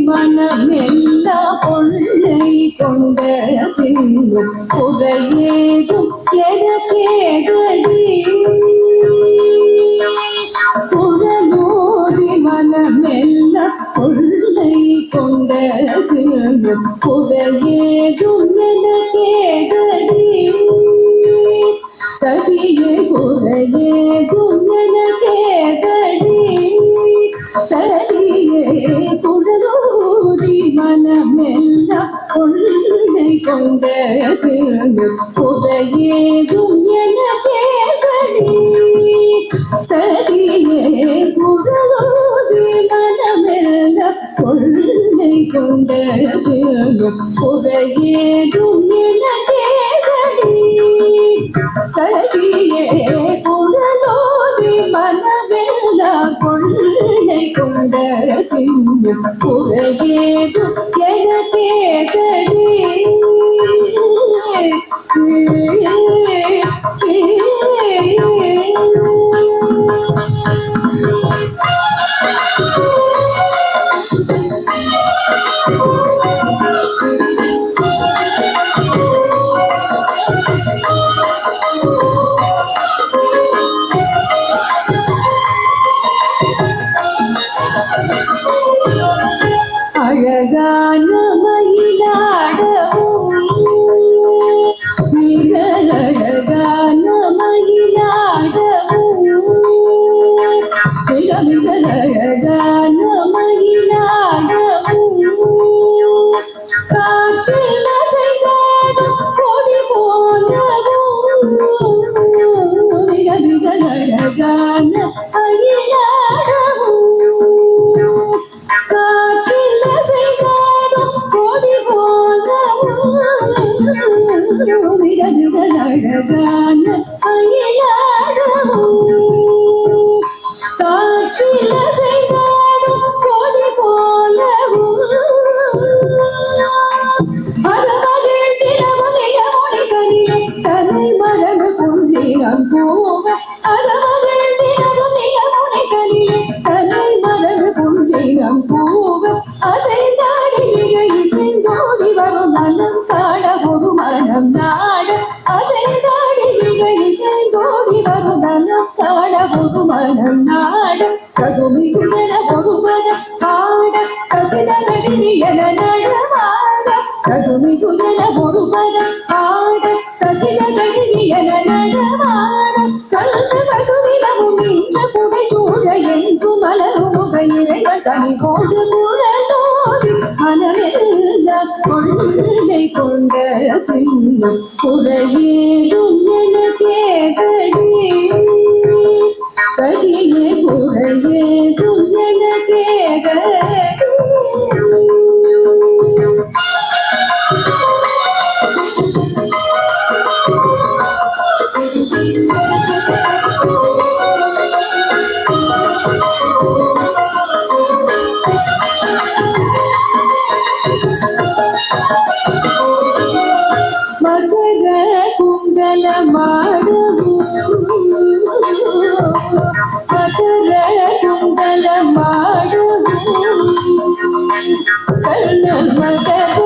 மனமெல்லா பொன்னை கொண்ட தின்னும் குறையேதும் எனக்கேதடி குழலோதி மனமெல்லா பொன்னை கொண்ட தின்னும் குறையேதும் எனக்கேதடி சதியே குறையேதும் எனக்கேதடி சதியே குழலோதி மனமெல்லா பொன்னை கொண்ட புதையேதும் எனக்கேதடி சதியே குழலோதி மனமெல்லா பொன்னை கொண்ட புதையேதும் எனக்கேதடி சதியே குழலோதி மனமெல்லா பொன்னை கொண்ட புறையேதும் எனக்கேதடி அழகான மயிலாடவும் மிக அழகான மயிலாடவும் மிக மிக அழகான மயிலாடவும் காற்றில் அசைந்தாடும் கொடி போலவும் மிக மிக அழகான மயிலாடவும் மிக மிக அழகான மயிலாடவும் காற்றில் அசைந்தாடும் கொடி போலவும் மதமகள் தினமும் இளமொழி கனியை தலை மறந்து கொண்டினம் போக மதமகள் தினமும் இளமொழி கனியை தலை மறந்து கொண்டினம் போக அசைந்தாடி மிக இசைந்தோடி வரும் நலம் காண ஒரு மனம் நாட அசைந்தாடி மிக இசைந்தோடி வரும் நலம் காண ஒரு மனம் நாட கதுமி குதன பொறுமத பாட கசிதகி என நடமாட கதுமி குதன பொறுமத பாட கசிதகி என நடமாட கல்வி பசுவிடமும் இந்த புகை சூழ என்றும் மலரும் முகையிறை கனி கோடு குழலோடி மனமெல்லா கொள்ளை கொண்ட பின்னும் குறையேதும் எனக்கேதடி சதியே குறையேதும் எனக்கேதடி மகர குண்டல மாடவும் மகர குண்டல மாடவும் கர்ண மகர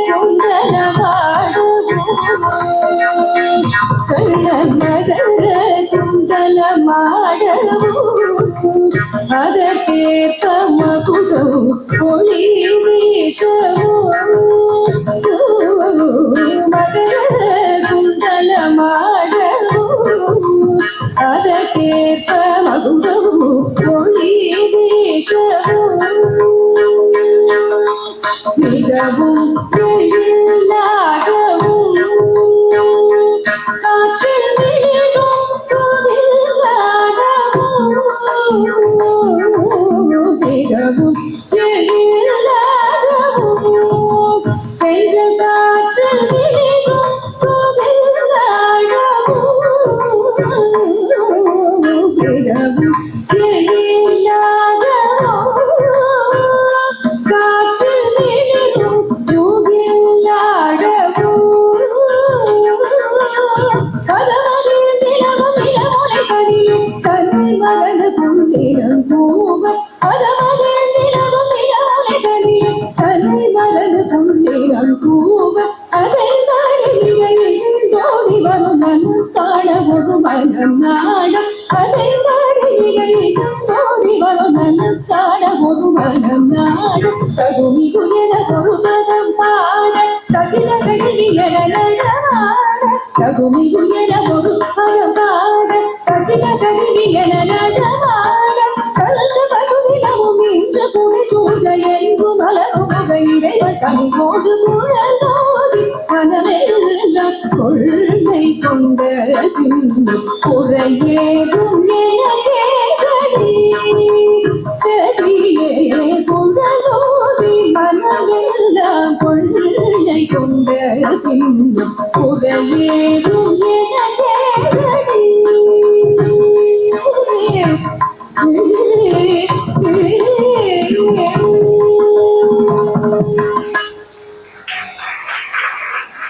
குண்டல மாடவும் கர்ண மகர குண்டல மாடவும் அதற்கேற்ற மகுடவும் ஒளி வீசவும் மகர குண்டல மாடவும் அதற்கேற்ப மகுடவும் ஒளி வீசவும் மிகவும் எழிலாகவும் காற்றில் விழுகும் கோவிலாகவும் மிகவும் எழிலாகவும் பெண்கள் காற்றில் விழுகும் கோவிலாகவும் மிகவும் எழிலாகவும் காற்றில் விழுகும் கோவிலாகவும் மலது புள்ளினம் கூவ அசைந்தாடி வரும் மனம் காண ஒரு மனம் நாடம் அசைந்தாடி வரும் மனம் காண ஒரு மனம் நாடும் தகுமி குயல ஒரு பதம் பாட தகில கடிய நடமாட தகுமி குயல ஒரு பதம் பாட தகில கடிய நடமாட கலந்து பசுதினமும் இன்று குடி சூழ எங்கு மலரும் இறைவன் கனிவோடு குழலோதி மனமெல்லாம் கொள்ளை கொண்ட பின்பு குறையேதும் எனக்கேதடி சரியே குழலோதி மனமெல்லாம் கொள்ளை கொண்ட பின்பு குறையேதும்